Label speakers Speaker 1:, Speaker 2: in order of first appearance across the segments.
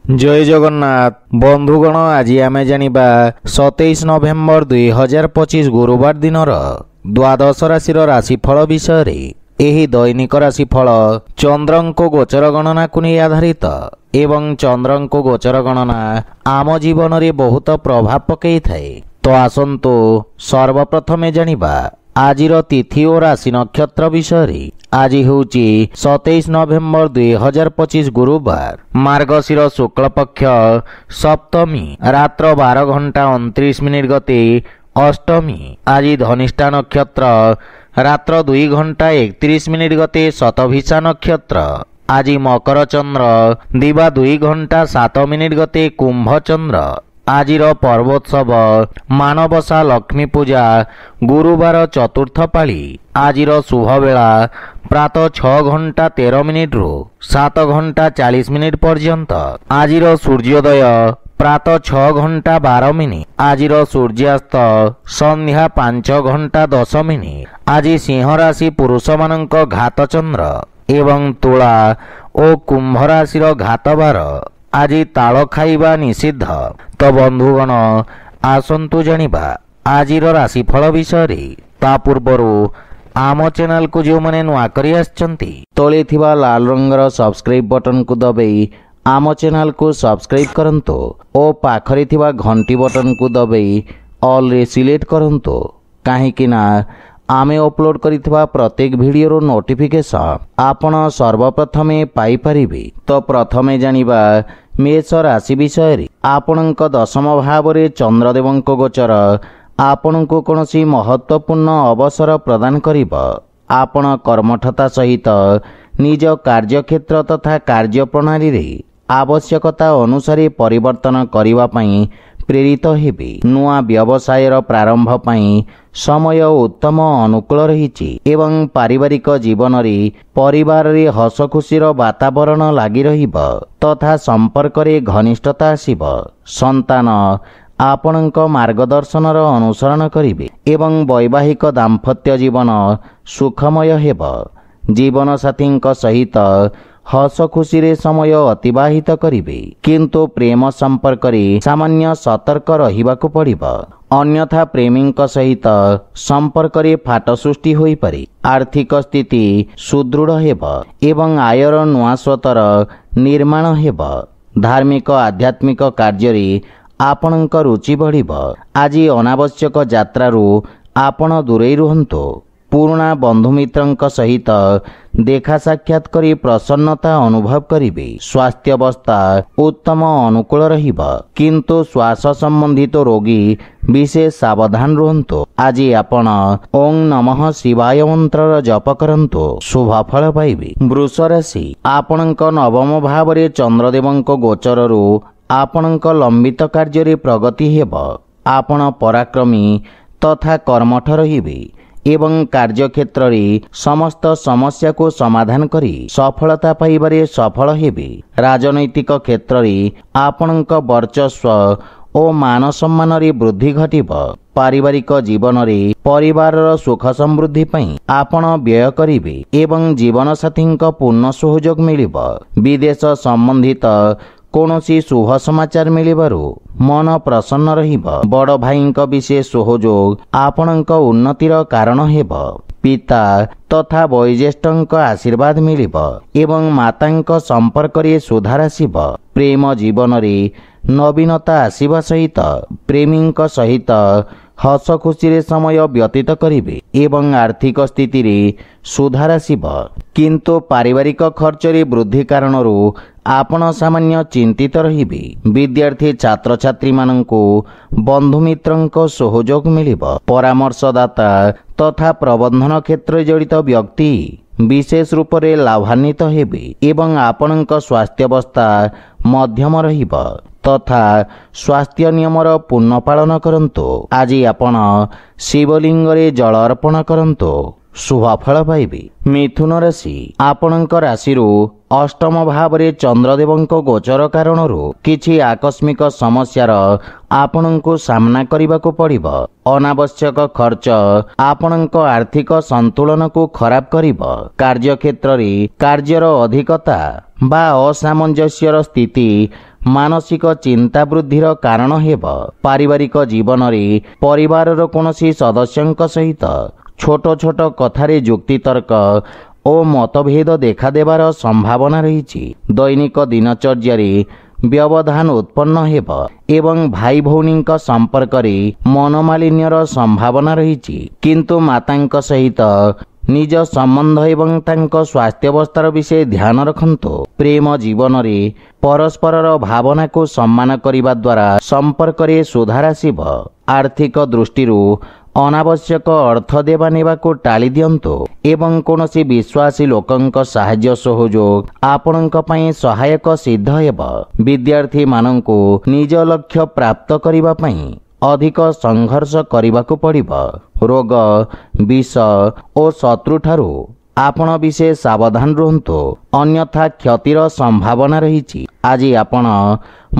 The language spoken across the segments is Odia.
Speaker 1: जय जगन्नाथ बंधुगण आज आमे जानिबा 27 नवेम्बर 2025 गुरुवार दिनर द्वादश राशि राशिफल विषय रे। एही दैनिक राशिफल चंद्रंको गोचर गणना को नहीं आधारित एवं चंद्रंको गोचर गणना आम जीवन रे बहुत प्रभाव पकई थाए। तो आसंतु सर्वप्रथमे जानिबा आजिर तिथि और राशि नक्षत्र विषय रे। आज होची 27 नवेम्बर 2025 गुरुवार मार्गशीर शुक्ल पक्ष सप्तमी रात्र 12:29 गते अष्टमी। आज धनिष्ठा नक्षत्र रात्र 2:31 गते शतभिषा नक्षत्र। आज मकर चंद्र दिवा 2:07 गते कुंभ चंद्र। आजिर पर्वोत्सव मानवसा लक्ष्मी पूजा गुरुवार चतुर्थ पाली। आजिर शुभ बेला प्रातः 6:13 रु 7:40 पर्यंत। आजिर सूर्योदय प्रातः 6:12। आजिर सूर्यास्त संध्या 5:10। आज सिंह राशि पुरुष मानक घात चंद्र एवं तुला और कुंभ राशि घात बार। आज ताल खाइबा निषिद्ध। तो बंधुगण आसंतु जानिबा आजिर राशिफल विषय रे। ता पूर्वरु आम चैनल को जो माने नुआ करी आछंती तळे थिबा लाल रंगर सब्सक्राइब बटन को दबाई आम चैनल को सब्सक्राइब करंतो ओ पाखरे थिबा घंटी बटन को दबाई ऑल रे सिलेक्ट करंतो। काहे कि ना आमे अपलोड करिथिबा प्रत्येक वीडियो नोटिफिकेशन आपण सर्वप्रथमे पाई परिबे। तो प्रथमे जानिबा मेष राशि विषय रे। आपणक दशम भाव रे चंद्रदेवंक गोचर आपणको कोनोसी महत्वपूर्ण अवसर प्रदान करिब। आपण कर्मठता सहित निज कार्यक्षेत्र तथा कार्य प्रणाली रे आवश्यकता अनुसार परिवर्तन करिवा पई प्रेरित हेबे। नुआ व्यवसायर प्रारंभ पई समय उत्तम अनुकूल रहिछि एवं पारिवारिक जीवन रे परिवार रे हस खुशीर वातावरण लागि रहिब तथा संपर्क रे घनिष्ठता आसिब। संतान आपणक मार्गदर्शनर अनुसरण करिवे एवं वैवाहिक दाम्पत्य जीवन सुखमय हेब। जीवन साथींक सहित हस खुशी रे समय अतिबाहित करिवे किंतु प्रेम संपर्क रे सामान्य सतर्क रहिबाकु पड़िब। अन्यथा प्रेमींक सहित संपर्क रे फाट सृष्टि होई पारे। आर्थिक स्थिति सुदृढ़ हेब एवं आयर नुआ स्रोतर निर्माण हेब। धार्मिक आध्यात्मिक कार्य रे आपणक रुचि बढ़िब। आज अनावश्यक यात्रारू आपण दूरे रुहंतो। पुराना बंधुमित्रंक सहित देखा साक्षात करी प्रसन्नता अनुभव करिवे। स्वास्थ्य अवस्था उत्तम अनुकूल रहिब किंतु श्वास संबंधित रोगी विशेष सावधान रुहंतो। आज आपण ओं नमः शिवाय मंत्र जप करंतो शुभ फल पाइबे। वृष राशि आपणक नवम भाव रे चंद्रदेवंक गोचररू आपणक लंबित कार्य रे प्रगति हेब। आपण पराक्रमी तथा कर्मठ रहिबे एवं कार्यक्षेत्र रे समस्त समस्या को समाधान करी सफलता पाइबारे सफल हेबे। राजनैतिक क्षेत्र रे आपणक वर्चस्व ओ मान सम्मान रे वृद्धि घटिब। पारिवारिक जीवन रे परिवारर सुख समृद्धि पई आपण व्यय करिवे एवं जीवन साथींक पूर्ण सहयोग मिलिब। विदेश संबंधित कौनसी शुभ समाचार मिलिबारु मन प्रसन्न रहिब। बड़ भाईंक विशेष सहयोग आपणक उन्नतिर कारण हेब। पिता तथा वयोज्येष्ठंक आशीर्वाद मिलिब एवं मातांक संपर्क रे सुधार आसिब। प्रेम जीवन रे नवीनता आसिबा सहित प्रेमींक सहित हस खुशी रे समय व्यतीत करिवे एवं आर्थिक स्थिति रे सुधार आसिब। किंतु पारिवारिक खर्च रे वृद्धि कारणरू आपण सामान्य चिंतित रहिबे। विद्यार्थी छात्र छात्री माननकु बंधु मित्रंक सहयोग मिलिब। परामर्शदाता तथा प्रबंधन क्षेत्र जड़ित व्यक्ति विशेष रूप से लाभान्वित हेबे एवं आपणक स्वास्थ्य अवस्था मध्यम रहिब तथा स्वास्थ्य नियमर पूर्ण पालन करंतो। आज आपण शिवलिंग रे जल अर्पण करंतो शुभ फल पाइबे। मिथुन राशि आपणक राशिरू अष्टम भाव रे चंद्रदेवंक गोचर कारणरू किछि आकस्मिक समस्यार आपणको सामना करिबाको पड़िबो। अनावश्यक खर्च आपणक आर्थिक संतुलन को खराब करिबो। कार्यक्षेत्र रे कार्यर अधिकता बा असामंजस्यर स्थिति ମାନସିକ ଚିନ୍ତା ବୃଦ୍ଧିର କାରଣ ହେବ। ପାରିବାରିକ ଜୀବନରେ ପରିବାରର କୌଣସି ସଦସ୍ୟଙ୍କ ସହିତ ଛୋଟ ଛୋଟ କଥାରେ ଯୁକ୍ତିତର୍କ ଓ ମତଭେଦ ଦେଖାଦେବାର ସମ୍ଭାବନା ରହିଛି। ଦୈନିକ ଦିନଚର୍ଯ୍ୟାରେ ବ୍ୟବଧାନ ଉତ୍ପନ୍ନ ହେବ ଏବଂ ଭାଇ ଭଉଣୀଙ୍କ ସମ୍ପର୍କରେ ମନୋମାଳିନ୍ୟର ସମ୍ଭାବନା ରହିଛି। କିନ୍ତୁ ମାତାଙ୍କ ସହିତ ନିଜ ସମ୍ବନ୍ଧ ଏବଂ ତାଙ୍କ ସ୍ୱାସ୍ଥ୍ୟାବସ୍ଥାର ବିଷୟ ଧ୍ୟାନ ରଖନ୍ତୁ। ପ୍ରେମ ଜୀବନରେ ପରସ୍ପରର ଭାବନାକୁ ସମ୍ମାନ କରିବା ଦ୍ୱାରା ସମ୍ପର୍କରେ ସୁଧାର ଆସିବ। ଆର୍ଥିକ ଦୃଷ୍ଟିରୁ ଅନାବଶ୍ୟକ ଅର୍ଥ ଦେବା ନେବାକୁ ଟାଳି ଦିଅନ୍ତୁ ଏବଂ କୌଣସି ବିଶ୍ୱାସୀ ଲୋକଙ୍କ ସାହାଯ୍ୟ ସହଯୋଗ ଆପଣଙ୍କ ପାଇଁ ସହାୟକ ସିଦ୍ଧ ହେବ। ବିଦ୍ୟାର୍ଥୀମାନଙ୍କୁ ନିଜ ଲକ୍ଷ୍ୟ ପ୍ରାପ୍ତ କରିବା ପାଇଁ ଅଧିକ ସଂଘର୍ଷ କରିବାକୁ ପଡ଼ିବ। ରୋଗ, ବିଷ ଓ ଶତ୍ରୁଠାରୁ ଆପଣ ବିଶେଷ ସାବଧାନ ରୁହନ୍ତୁ, ଅନ୍ୟଥା କ୍ଷତିର ସମ୍ଭାବନା ରହିଛି। ଆଜି ଆପଣ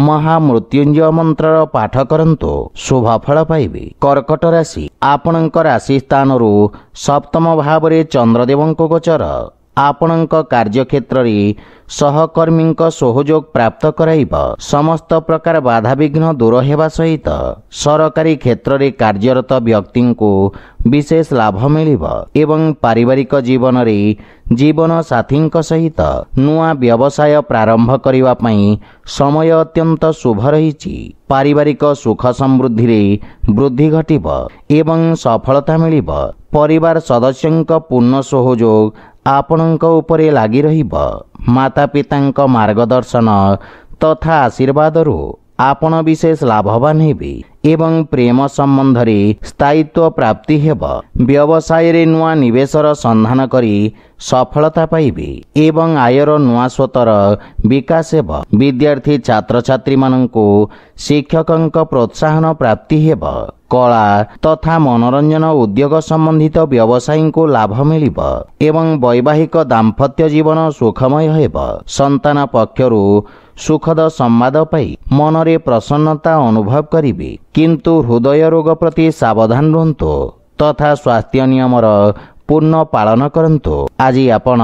Speaker 1: ମହାମୃତ୍ୟୁଞ୍ଜୟ ମନ୍ତ୍ରର ପାଠ କରନ୍ତୁ, ଶୁଭ ଫଳ ପାଇବେ। କର୍କଟ ରାଶି, ଆପଣଙ୍କ ରାଶି ସ୍ଥାନରୁ ସପ୍ତମ ଭାବରେ ଚନ୍ଦ୍ରଦେବଙ୍କ ଗୋଚର ଆପଣଙ୍କ କାର୍ଯ୍ୟକ୍ଷେତ୍ରରେ ସହକର୍ମୀଙ୍କ ସହଯୋଗ ପ୍ରାପ୍ତ କରାଇବ। ସମସ୍ତ ପ୍ରକାର ବାଧାବିଘ୍ନ ଦୂର ହେବା ସହିତ ସରକାରୀ କ୍ଷେତ୍ରରେ କାର୍ଯ୍ୟରତ ବ୍ୟକ୍ତିଙ୍କୁ ବିଶେଷ ଲାଭ ମିଳିବ ଏବଂ ପାରିବାରିକ ଜୀବନରେ ଜୀବନସାଥୀଙ୍କ ସହିତ ନୂଆ ବ୍ୟବସାୟ ପ୍ରାରମ୍ଭ କରିବା ପାଇଁ ସମୟ ଅତ୍ୟନ୍ତ ଶୁଭ ରହିଛି। ପାରିବାରିକ ସୁଖ ସମୃଦ୍ଧିରେ ବୃଦ୍ଧି ଘଟିବ ଏବଂ ସଫଳତା ମିଳିବ। ପରିବାର ସଦସ୍ୟଙ୍କ ପୂର୍ଣ୍ଣ ସହଯୋଗ ଆପଣଙ୍କ ଉପରେ ଲାଗି ରହିବ। ମାତାପିତାଙ୍କ ମାର୍ଗଦର୍ଶନ ତଥା ଆଶୀର୍ବାଦରୁ ଆପଣ ବିଶେଷ ଲାଭବାନ ହେବେ ଏବଂ ପ୍ରେମ ସମ୍ବନ୍ଧରେ ସ୍ଥାୟିତ୍ୱ ପ୍ରାପ୍ତି ହେବ। ବ୍ୟବସାୟରେ ନୂଆ ନିବେଶର ସନ୍ଧାନ କରି ସଫଳତା ପାଇବେ ଏବଂ ଆୟର ନୂଆ ସ୍ରୋତର ବିକାଶ ହେବ। ବିଦ୍ୟାର୍ଥୀ ଛାତ୍ରଛାତ୍ରୀମାନଙ୍କୁ ଶିକ୍ଷକଙ୍କ ପ୍ରୋତ୍ସାହନ ପ୍ରାପ୍ତି ହେବ। କଳା ତଥା ମନୋରଞ୍ଜନ ଉଦ୍ୟୋଗ ସମ୍ବନ୍ଧିତ ବ୍ୟବସାୟୀଙ୍କୁ ଲାଭ ମିଳିବ ଏବଂ ବୈବାହିକ ଦାମ୍ପତ୍ୟ ଜୀବନ ସୁଖମୟ ହେବ। ସନ୍ତାନ ପକ୍ଷରୁ ସୁଖଦ ସମ୍ବାଦ ପାଇ ମନରେ ପ୍ରସନ୍ନତା ଅନୁଭବ କରିବେ, କିନ୍ତୁ ହୃଦୟ ରୋଗ ପ୍ରତି ସାବଧାନ ରୁହନ୍ତୁ ତଥା ସ୍ୱାସ୍ଥ୍ୟ ନିୟମର ପୂର୍ଣ୍ଣ ପାଳନ କରନ୍ତୁ। ଆଜି ଆପଣ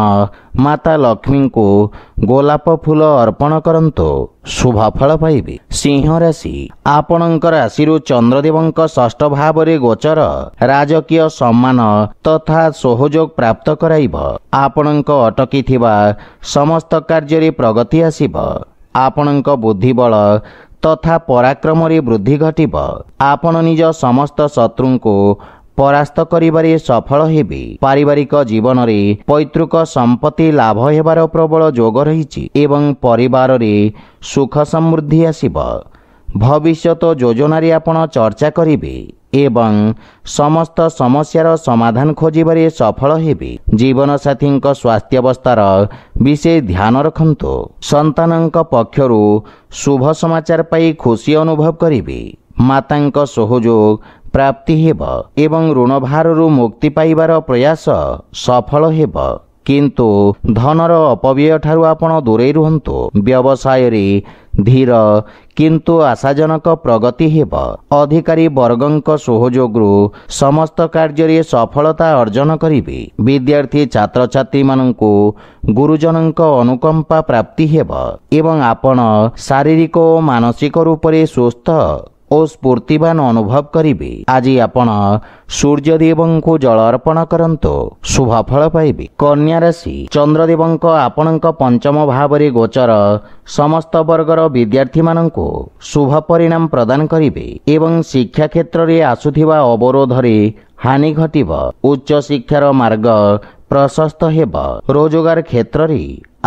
Speaker 1: ମାତା ଲକ୍ଷ୍ମୀଙ୍କୁ ଗୋଲାପ ଫୁଲ ଅର୍ପଣ କରନ୍ତୁ, ଶୁଭ ଫଳ ପାଇବେ। ସିଂହ ରାଶି, ଆପଣଙ୍କ ରାଶିରୁ ଚନ୍ଦ୍ରଦେବଙ୍କ ଷଷ୍ଠ ଭାବରେ ଗୋଚର ରାଜକୀୟ ସମ୍ମାନ ତଥା ସହଯୋଗ ପ୍ରାପ୍ତ କରାଇବ। ଆପଣଙ୍କ ଅଟକିଥିବା ସମସ୍ତ କାର୍ଯ୍ୟରେ ପ୍ରଗତି ଆସିବ। ଆପଣଙ୍କ ବୁଦ୍ଧିବଳ ତଥା ପରାକ୍ରମରେ ବୃଦ୍ଧି ଘଟିବ। ଆପଣ ନିଜ ସମସ୍ତ ଶତ୍ରୁଙ୍କୁ ପରାସ୍ତ କରିବାରେ ସଫଳ ହେବେ। ପାରିବାରିକ ଜୀବନରେ ପୈତୃକ ସମ୍ପତ୍ତି ଲାଭ ହେବାର ପ୍ରବଳ ଯୋଗ ରହିଛି ଏବଂ ପରିବାରରେ ସୁଖ ସମୃଦ୍ଧି ଆସିବ। ଭବିଷ୍ୟତ ଯୋଜନାରେ ଆପଣ ଚର୍ଚ୍ଚା କରିବେ ଏବଂ ସମସ୍ତ ସମସ୍ୟାର ସମାଧାନ ଖୋଜିବାରେ ସଫଳ ହେବେ। ଜୀବନସାଥୀଙ୍କ ସ୍ୱାସ୍ଥ୍ୟାବସ୍ଥାର ବିଶେଷ ଧ୍ୟାନ ରଖନ୍ତୁ। ସନ୍ତାନଙ୍କ ପକ୍ଷରୁ ଶୁଭ ସମାଚାର ପାଇ ଖୁସି ଅନୁଭବ କରିବେ। ମାତାଙ୍କ ସହଯୋଗ ପ୍ରାପ୍ତି ହେବ ଏବଂ ଋଣଭାରରୁ ମୁକ୍ତି ପାଇବାର ପ୍ରୟାସ ସଫଳ ହେବ, କିନ୍ତୁ ଧନର ଅପବ୍ୟୟ ଠାରୁ ଆପଣ ଦୂରେଇ ରୁହନ୍ତୁ। ବ୍ୟବସାୟରେ ଧୀର କିନ୍ତୁ ଆଶାଜନକ ପ୍ରଗତି ହେବ। ଅଧିକାରୀ ବର୍ଗଙ୍କ ସହଯୋଗରୁ ସମସ୍ତ କାର୍ଯ୍ୟରେ ସଫଳତା ଅର୍ଜନ କରିବେ। ବିଦ୍ୟାର୍ଥୀ ଛାତ୍ରଛାତ୍ରୀମାନଙ୍କୁ ଗୁରୁଜନଙ୍କ ଅନୁକମ୍ପା ପ୍ରାପ୍ତି ହେବ ଏବଂ ଆପଣ ଶାରୀରିକ ଓ ମାନସିକ ରୂପରେ ସୁସ୍ଥ ଓ ସ୍ଫୂର୍ତ୍ତିବାନ ଅନୁଭବ କରିବେ। ଆଜି ଆପଣ ସୂର୍ଯ୍ୟଦେବଙ୍କୁ ଜଳ ଅର୍ପଣ କରନ୍ତୁ, ଶୁଭ ଫଳ ପାଇବେ। କନ୍ୟା ରାଶି, ଚନ୍ଦ୍ରଦେବଙ୍କ ଆପଣଙ୍କ ପଞ୍ଚମ ଭାବରେ ଗୋଚର ସମସ୍ତ ବର୍ଗର ବିଦ୍ୟାର୍ଥୀମାନଙ୍କୁ ଶୁଭ ପରିଣାମ ପ୍ରଦାନ କରିବେ ଏବଂ ଶିକ୍ଷା କ୍ଷେତ୍ରରେ ଆସୁଥିବା ଅବରୋଧରେ ହାନି ଘଟିବ। ଉଚ୍ଚ ଶିକ୍ଷାର ମାର୍ଗ ପ୍ରଶସ୍ତ ହେବ। ରୋଜଗାର କ୍ଷେତ୍ରରେ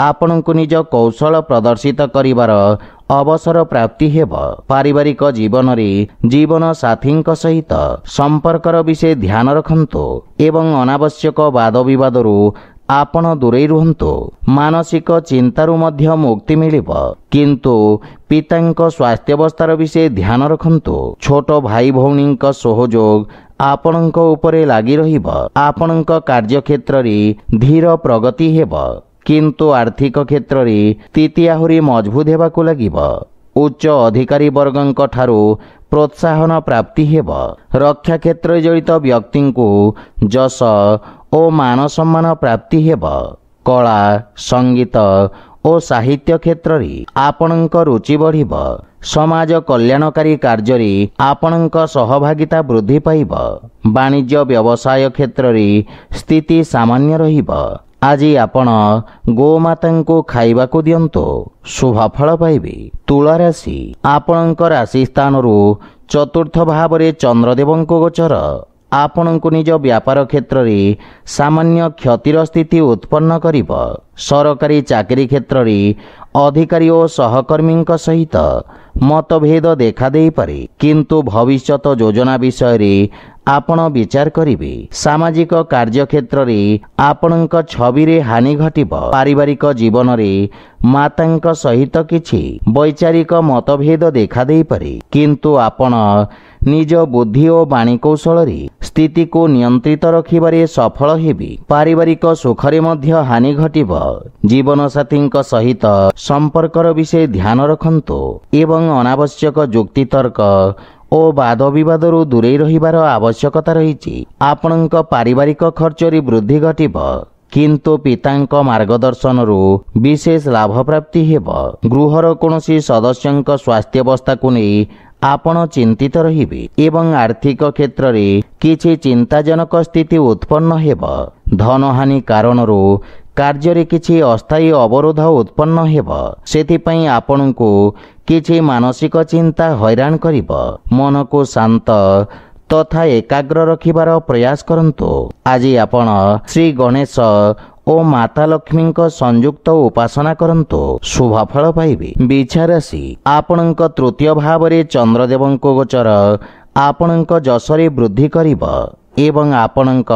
Speaker 1: ଆପଣଙ୍କୁ ନିଜ କୌଶଳ ପ୍ରଦର୍ଶିତ କରିବାର ଅବସର ପ୍ରାପ୍ତି ହେବ। ପାରିବାରିକ ଜୀବନରେ ଜୀବନ ସାଥୀଙ୍କ ସହିତ ସମ୍ପର୍କର ବିଷୟ ଧ୍ୟାନ ରଖନ୍ତୁ ଏବଂ ଅନାବଶ୍ୟକ ବାଦବିବାଦରୁ ଆପଣ ଦୂରେଇ ରୁହନ୍ତୁ। ମାନସିକ ଚିନ୍ତାରୁ ମଧ୍ୟ ମୁକ୍ତି ମିଳିବ, କିନ୍ତୁ ପିତାଙ୍କ ସ୍ୱାସ୍ଥ୍ୟାବସ୍ଥାର ବିଷୟ ଧ୍ୟାନ ରଖନ୍ତୁ। ଛୋଟ ଭାଇ ଭଉଣୀଙ୍କ ସହଯୋଗ ଆପଣଙ୍କ ଉପରେ ଲାଗି ରହିବ। ଆପଣଙ୍କ କାର୍ଯ୍ୟକ୍ଷେତ୍ରରେ ଧୀର ପ୍ରଗତି ହେବ, କିନ୍ତୁ ଆର୍ଥିକ କ୍ଷେତ୍ରରେ ସ୍ଥିତି ଆହୁରି ମଜବୁତ ହେବାକୁ ଲାଗିବ। ଉଚ୍ଚ ଅଧିକାରୀ ବର୍ଗଙ୍କ ଠାରୁ ପ୍ରୋତ୍ସାହନ ପ୍ରାପ୍ତି ହେବ। ରକ୍ଷା କ୍ଷେତ୍ରରେ ଜଡ଼ିତ ବ୍ୟକ୍ତିଙ୍କୁ ଯଶ ଓ ମାନ ସମ୍ମାନ ପ୍ରାପ୍ତି ହେବ। କଳା, ସଙ୍ଗୀତ ଓ ଓ ସାହିତ୍ୟ କ୍ଷେତ୍ରରେ ଆପଣଙ୍କ ରୁଚି ବଢ଼ିବ। ସମାଜ କଲ୍ୟାଣକାରୀ କାର୍ଯ୍ୟରେ ଆପଣଙ୍କ ସହଭାଗିତା ବୃଦ୍ଧି ପାଇବ। ବାଣିଜ୍ୟ ବ୍ୟବସାୟ କ୍ଷେତ୍ରରେ ସ୍ଥିତି ସାମାନ୍ୟ ରହିବ। ଆଜି ଆପଣ ଗୋମାତାଙ୍କୁ ଖାଇବାକୁ ଦିଅନ୍ତୁ, ଶୁଭ ଫଳ ପାଇବେ। ତୁଳା ରାଶି, ଆପଣଙ୍କ ରାଶି ସ୍ଥାନରୁ ଚତୁର୍ଥ ଭାବରେ ଚନ୍ଦ୍ରଦେବଙ୍କ ଗୋଚର ଆପଣଙ୍କୁ ନିଜ ବ୍ୟାପାର କ୍ଷେତ୍ରରେ ସାମାନ୍ୟ କ୍ଷତିର ସ୍ଥିତି ଉତ୍ପନ୍ନ କରିବ। ସରକାରୀ ଚାକିରି କ୍ଷେତ୍ରରେ ଅଧିକାରୀ ଓ ସହକର୍ମୀଙ୍କ ସହିତ ମତଭେଦ ଦେଖାଦେଇପାରେ, କିନ୍ତୁ ଭବିଷ୍ୟତ ଯୋଜନା ବିଷୟରେ ଆପଣ ବିଚାର କରିବେ। ସାମାଜିକ କାର୍ଯ୍ୟକ୍ଷେତ୍ରରେ ଆପଣଙ୍କ ଛବିରେ ହାନି ଘଟିବ। ପାରିବାରିକ ଜୀବନରେ ମାତାଙ୍କ ସହିତ କିଛି ବୈଚାରିକ ମତଭେଦ ଦେଖାଦେଇପାରେ, କିନ୍ତୁ ଆପଣ ନିଜ ବୁଦ୍ଧି ଓ ବାଣୀକୌଶଳରେ ସ୍ଥିତିକୁ ନିୟନ୍ତ୍ରିତ ରଖିବାରେ ସଫଳ ହେବେ। ପାରିବାରିକ ସୁଖରେ ମଧ୍ୟ ହାନି ଘଟିବ। ଜୀବନସାଥୀଙ୍କ ସହିତ ସମ୍ପର୍କର ବିଷୟ ଧ୍ୟାନ ରଖନ୍ତୁ ଏବଂ ଅନାବଶ୍ୟକ ଯୁକ୍ତିତର୍କ ଓ ବାଦବିବାଦରୁ ଦୂରେଇ ରହିବାର ଆବଶ୍ୟକତା ରହିଛି। ଆପଣଙ୍କ ପାରିବାରିକ ଖର୍ଚ୍ଚରେ ବୃଦ୍ଧି ଘଟିବ, କିନ୍ତୁ ପିତାଙ୍କ ମାର୍ଗଦର୍ଶନରୁ ବିଶେଷ ଲାଭ ପ୍ରାପ୍ତି ହେବ। ଗୃହର କୌଣସି ସଦସ୍ୟଙ୍କ ସ୍ୱାସ୍ଥ୍ୟାବସ୍ଥାକୁ ନେଇ ଆପଣ ଚିନ୍ତିତ ରହିବେ ଏବଂ ଆର୍ଥିକ କ୍ଷେତ୍ରରେ କିଛି ଚିନ୍ତାଜନକ ସ୍ଥିତି ଉତ୍ପନ୍ନ ହେବ। ଧନହାନି କାରଣରୁ କାର୍ଯ୍ୟରେ କିଛି ଅସ୍ଥାୟୀ ଅବରୋଧ ଉତ୍ପନ୍ନ ହେବ। ସେଥିପାଇଁ ଆପଣଙ୍କୁ କିଛି ମାନସିକ ଚିନ୍ତା ହଇରାଣ କରିବ। ମନକୁ ଶାନ୍ତ ତଥା ଏକାଗ୍ର ରଖିବାର ପ୍ରୟାସ କରନ୍ତୁ। ଆଜି ଆପଣ ଶ୍ରୀ ଗଣେଶ ଓ ମାତା ଲକ୍ଷ୍ମୀଙ୍କ ସଂଯୁକ୍ତ ଉପାସନା କରନ୍ତୁ, ଶୁଭ ଫଳ ପାଇବେ। ବିଛା ରାଶି, ଆପଣଙ୍କ ତୃତୀୟ ଭାବରେ ଚନ୍ଦ୍ରଦେବଙ୍କ ଗୋଚର ଆପଣଙ୍କ ଯଶରେ ବୃଦ୍ଧି କରିବ ଏବଂ ଆପଣଙ୍କ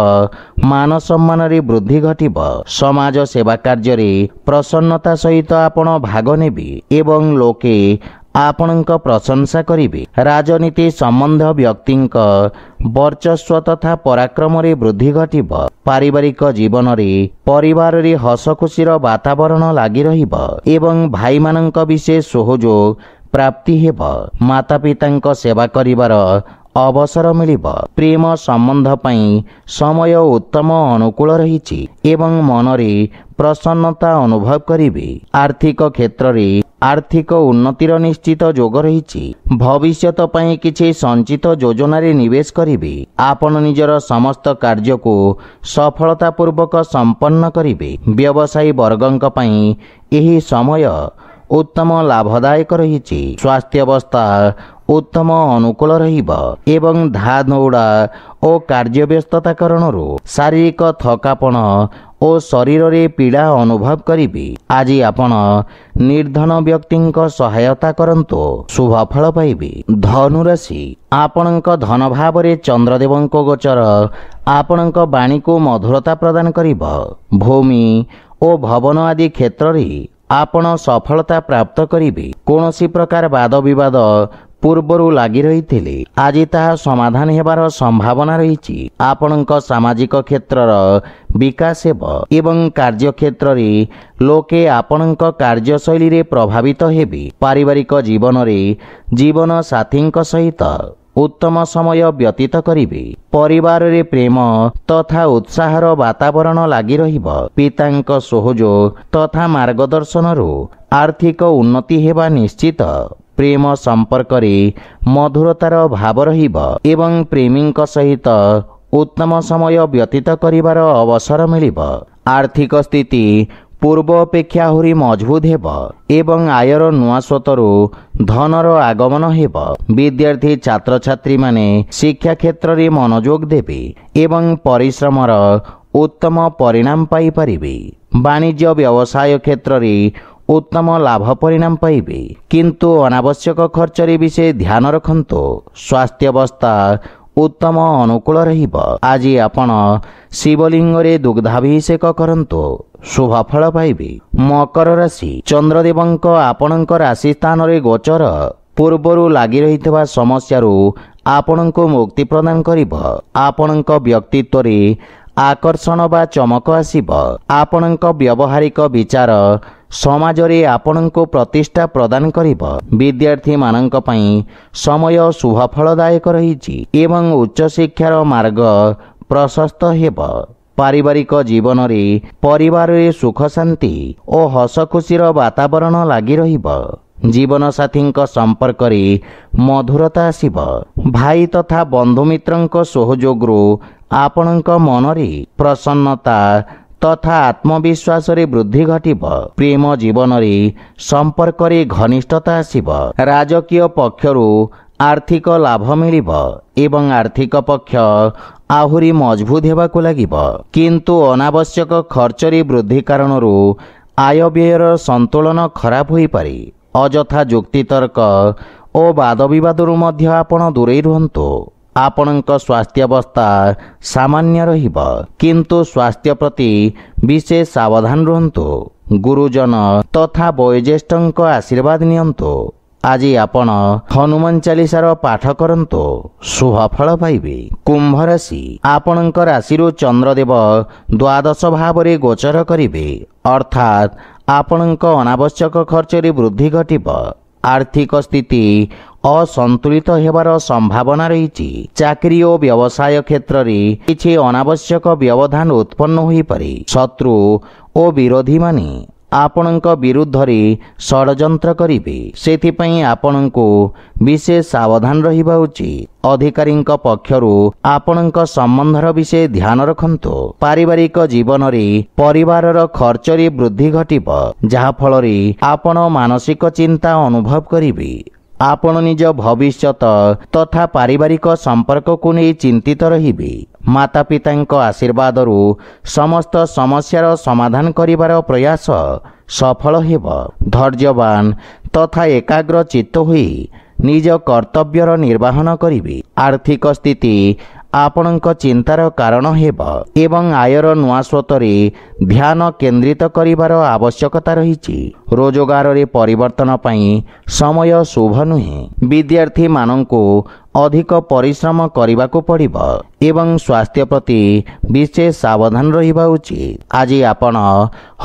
Speaker 1: ମାନ ସମ୍ମାନରେ ବୃଦ୍ଧି ଘଟିବ। ସମାଜ ସେବା କାର୍ଯ୍ୟରେ ପ୍ରସନ୍ନତା ସହିତ ଆପଣ ଭାଗ ନେବେ ଏବଂ ଲୋକେ ଆପଣଙ୍କ ପ୍ରଶଂସା କରିବେ। ରାଜନୀତି ସମ୍ବନ୍ଧ ବ୍ୟକ୍ତିଙ୍କ ବର୍ଚସ୍ୱ ତଥା ପରାକ୍ରମରେ ବୃଦ୍ଧି ଘଟିବ। ପାରିବାରିକ ଜୀବନରେ ପରିବାରରେ ହସ ଖୁସିର ବାତାବରଣ ଲାଗି ରହିବ ଏବଂ ଭାଇମାନଙ୍କ ବିଶେଷ ସହଯୋଗ ପ୍ରାପ୍ତି ହେବ। ମାତା ପିତାଙ୍କ ସେବା କରିବାର ଅବସର ମିଳିବ। ପ୍ରେମ ସମ୍ବନ୍ଧ ପାଇଁ ସମୟ ଉତ୍ତମ ଅନୁକୂଳ ରହିଛି ଏବଂ ମନରେ ପ୍ରସନ୍ନତା ଅନୁଭବ କରିବେ। ଆର୍ଥିକ କ୍ଷେତ୍ରରେ ଆର୍ଥିକ ଉନ୍ନତିର ନିଶ୍ଚିତ ଯୋଗ ରହିଛି। ଭବିଷ୍ୟତ ପାଇଁ କିଛି ସଞ୍ଚିତ ଯୋଜନାରେ ନିବେଶ କରିବେ। ଆପଣ ନିଜର ସମସ୍ତ କାର୍ଯ୍ୟକୁ ସଫଳତାପୂର୍ବକ ସମ୍ପନ୍ନ କରିବେ। ବ୍ୟବସାୟୀ ବର୍ଗଙ୍କ ପାଇଁ ଏହି ସମୟ ଉତ୍ତମ ଲାଭଦାୟକ ରହିଛି। ସ୍ୱାସ୍ଥ୍ୟାବସ୍ଥା ଉତ୍ତମ ଅନୁକୂଳ ରହିବ ଏବଂ ଧା ଦୌଡ଼ା ଓ କାର୍ଯ୍ୟବ୍ୟସ୍ତତା କାରଣରୁ ଶାରୀରିକ ଥକାପଣ ଓ ଶରୀରରେ ପୀଡ଼ା ଅନୁଭବ କରିବେ। ଆଜି ଆପଣ ନିର୍ଧନ ବ୍ୟକ୍ତିଙ୍କ ସହାୟତା କରନ୍ତୁ, ଶୁଭ ଫଳ ପାଇବେ। ଧନୁରାଶି, ଆପଣଙ୍କ ଧନ ଭାବରେ ଚନ୍ଦ୍ରଦେବଙ୍କ ଗୋଚର ଆପଣଙ୍କ ବାଣୀକୁ ମଧୁରତା ପ୍ରଦାନ କରିବ। ଭୂମି ଓ ଭବନ ଆଦି କ୍ଷେତ୍ରରେ ଆପଣ ସଫଳତା ପ୍ରାପ୍ତ କରିବେ। କୌଣସି ପ୍ରକାର ବାଦବିବାଦ ପୂର୍ବରୁ ଲାଗି ରହିଥିଲେ ଆଜି ତାହା ସମାଧାନ ହେବାର ସମ୍ଭାବନା ରହିଛି। ଆପଣଙ୍କ ସାମାଜିକ କ୍ଷେତ୍ରର ବିକାଶ ହେବ ଏବଂ କାର୍ଯ୍ୟକ୍ଷେତ୍ରରେ ଲୋକେ ଆପଣଙ୍କ କାର୍ଯ୍ୟଶୈଳୀରେ ପ୍ରଭାବିତ ହେବେ। ପାରିବାରିକ ଜୀବନରେ ଜୀବନ ସାଥୀଙ୍କ ସହିତ ଉତ୍ତମ ସମୟ ବ୍ୟତୀତ କରିବେ। ପରିବାରରେ ପ୍ରେମ ତଥା ଉତ୍ସାହର ବାତାବରଣ ଲାଗି ରହିବ। ପିତାଙ୍କ ସହଯୋଗ ତଥା ମାର୍ଗଦର୍ଶନରୁ ଆର୍ଥିକ ଉନ୍ନତି ହେବା ନିଶ୍ଚିତ। ପ୍ରେମ ସମ୍ପର୍କରେ ମଧୁରତାର ଭାବ ରହିବ ଏବଂ ପ୍ରେମୀଙ୍କ ସହିତ ଉତ୍ତମ ସମୟ ବ୍ୟତୀତ କରିବାର ଅବସର ମିଳିବ। ଆର୍ଥିକ ସ୍ଥିତି ପୂର୍ବ ଅପେକ୍ଷା ଆହୁରି ମଜବୁତ ହେବ ଏବଂ ଆୟର ନୂଆ ସ୍ରୋତରୁ ଧନର ଆଗମନ ହେବ। ବିଦ୍ୟାର୍ଥୀ ଛାତ୍ରଛାତ୍ରୀମାନେ ଶିକ୍ଷା କ୍ଷେତ୍ରରେ ମନୋଯୋଗ ଦେବେ ଏବଂ ପରିଶ୍ରମର ଉତ୍ତମ ପରିଣାମ ପାଇପାରିବେ। ବାଣିଜ୍ୟ ବ୍ୟବସାୟ କ୍ଷେତ୍ରରେ ଉତ୍ତମ ଲାଭ ପରିଣାମ ପାଇବେ, କିନ୍ତୁ ଅନାବଶ୍ୟକ ଖର୍ଚ୍ଚରେ ବିଶେଷ ଧ୍ୟାନ ରଖନ୍ତୁ। ସ୍ୱାସ୍ଥ୍ୟାବସ୍ଥା ଉତ୍ତମ ଅନୁକୂଳ ରହିବ। ଆଜି ଆପଣ ଶିବଲିଙ୍ଗରେ ଦୁଗ୍ଧାଭିଷେକ କରନ୍ତୁ, ଶୁଭ ଫଳ ପାଇବେ। ମକର ରାଶି, ଚନ୍ଦ୍ରଦେବଙ୍କ ଆପଣଙ୍କ ରାଶି ସ୍ଥାନରେ ଗୋଚର ପୂର୍ବରୁ ଲାଗି ରହିଥିବା ସମସ୍ୟାରୁ ଆପଣଙ୍କୁ ମୁକ୍ତି ପ୍ରଦାନ କରିବ। ଆପଣଙ୍କ ବ୍ୟକ୍ତିତ୍ୱରେ ଆକର୍ଷଣ ବା ଚମକ ଆସିବ। ଆପଣଙ୍କ ବ୍ୟବହାରିକ ବିଚାର ସମାଜରେ ଆପଣଙ୍କୁ ପ୍ରତିଷ୍ଠା ପ୍ରଦାନ କରିବ। ବିଦ୍ୟାର୍ଥୀମାନଙ୍କ ପାଇଁ ସମୟ ଶୁଭଫଳଦାୟକ ରହିଛି ଏବଂ ଉଚ୍ଚଶିକ୍ଷାର ମାର୍ଗ ପ୍ରଶସ୍ତ ହେବ। पारिवारिक जीवन रे परिवार रे सुख शांति और हस खुशीर वातावरण लागी रहिबो। जीवन साथी संपर्क रे मधुरता आसिब। भाई तथा बंधु मित्रंक सहयोगरु आपणक मन रे प्रसन्नता तथा आत्मविश्वास रे वृद्धि घटिब। प्रेम जीवन रे संपर्क रे घनिष्ठता आसिब। राजकीय पक्षरु आर्थिक लाभ मिलिब एवं आर्थिक पक्ष आहुरी मजबूत हेबाकु लागिब। किंतु अनावश्यक खर्च रे वृद्धि कारणरु आय व्ययर संतुलन खराब होई पारे। अजथा जुक्ति तर्क और वाद विवादरु मध्य आपण दूरे रुहंतु। आपणक स्वास्थ्यावस्था सामान्य रहिब, किंतु स्वास्थ्य प्रति विशेष सावधान रुहंतु। गुरुजन तथा वयोज्येष्ठଙ୍କ आशीर्वाद नियंतु। आज आपण हनुमान चालीसार पाठ करंतु, शुभ फल पाइबे। कुंभ राशि, आपणक राशिरु चंद्रदेव द्वादश भाव रे गोचर करिवे, अर्थात आपणक अनावश्यक खर्च रे वृद्धि घटिब। आर्थिक स्थिति असंतुलित हेबार संभावना रही। चाकरी और व्यवसाय क्षेत्र में किछि अनावश्यक व्यवधान उत्पन्न होई पारे। शत्रु और विरोधी माने आपणक विरुद्ध रे षड्यंत्र करिवे, सेथिपई आपणको विशेष सावधान रहिबा उचित। अधिकारीଙ୍କ पक्षरु आपणक संबंधर विषय ध्यान रखंतु। पारिवारिक जीवन रे परिवारर खर्च रे वृद्धि घटिब, जहा फल रे आपण मानसिक चिंता अनुभव करिवे। आपण निज भविष्यत तथा पारिवारिक संपर्क को नहीं चिंतित रहिबे। माता पितांक आशीर्वादरु समस्त समस्यार समाधान करिवार प्रयास सफल हेब। धैर्यवान तथा एकाग्र चित्त होई निज कर्तव्यर निर्वाहन करिवे। आर्थिक स्थिति आपणक चिंतार कारण हेब एवं आयर नुआ स्रोत रे ध्यान केंद्रित करिवार आवश्यकता रहिछि। रोजगार रे परिवर्तन पई समय शुभ नुहे। विद्यार्थी मानंको अधिक परिश्रम करिबाको पड़िब एवं स्वास्थ्य प्रति विशेष सावधान रहिबा उचित। आज आपण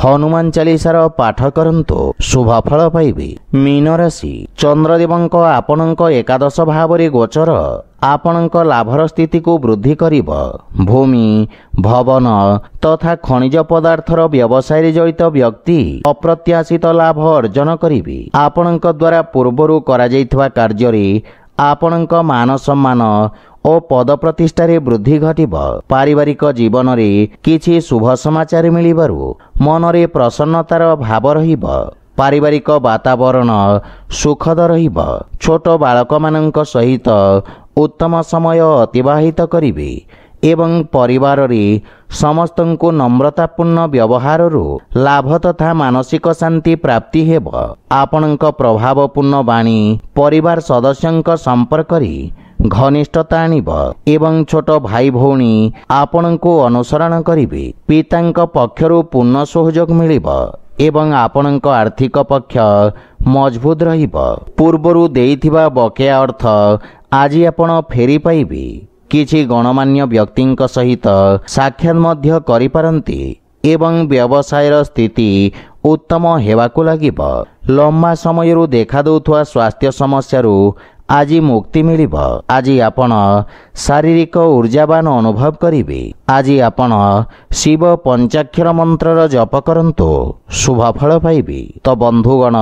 Speaker 1: हनुमान चालीसार पाठ करंतु, शुभ फल पाइबे। मीन राशि, चंद्रदेवंक आपणक एकादश भाव रे गोचर आपणक लाभर स्थिति को वृद्धि करिब। भूमि भवन तथा खनिज पदार्थर व्यवसाय रे जड़ित व्यक्ति अप्रत्याशित लाभ अर्जन करिवे। आपणक द्वारा पूर्वरु करा जायथिबा कार्य रे आपणक मान सम्मान और पद प्रतिष्ठा रे वृद्धि घटिब। पारिवारिक जीवन रे किछि शुभ समाचार मिलिबारु मन रे प्रसन्नतार भाव रहिब। पारिवारिक वातावरण सुखद रहिब। छोट बालक मानक सहित उत्तम समय अतिबाहित करिवे एवं परिवार रे समस्तंको नम्रतापूर्ण व्यवहाररु लाभ तथा मानसिक शांति प्राप्ति हेब। आपणक प्रभावपूर्ण वाणी परिवार सदस्यंक संपर्क रे घनिष्ठता आनिब एवं छोट भाई भौणी आपणको अनुसरण करिवे। पितांक पक्षरु पूर्ण सहयोग मिलिब एवं आपणक आर्थिक पक्ष मजबूत रहिब। पूर्वरु देइथिबा बकेया अर्थ आज आपण फेरी पाइबे। किछि गणमान्य व्यक्तिंक सहित साक्षात मध्य करि पारंती एवं व्यवसायर स्थिति उत्तम हेबाकु लागिब। लंबा समयरु देखा दउथुवा स्वास्थ्य समस्यारु आज मुक्ति मिलिब। आज आपण शारीरिक ऊर्जावान अनुभव करिवे। आज आपण शिव पंचाक्षर मंत्रर जप करंतु, शुभ फल पाइबे। तो बंधुगण,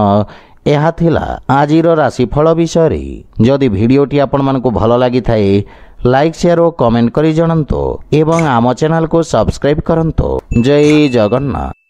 Speaker 1: यह थिला आजिर राशिफल विषय। जदि भिडियोटी आपण मानकु भल लागि थाए लाइक शेयर और कमेंट करी जणंतु एवं आम चैनल को सब्सक्राइब करंतु। जय जगन्नाथ।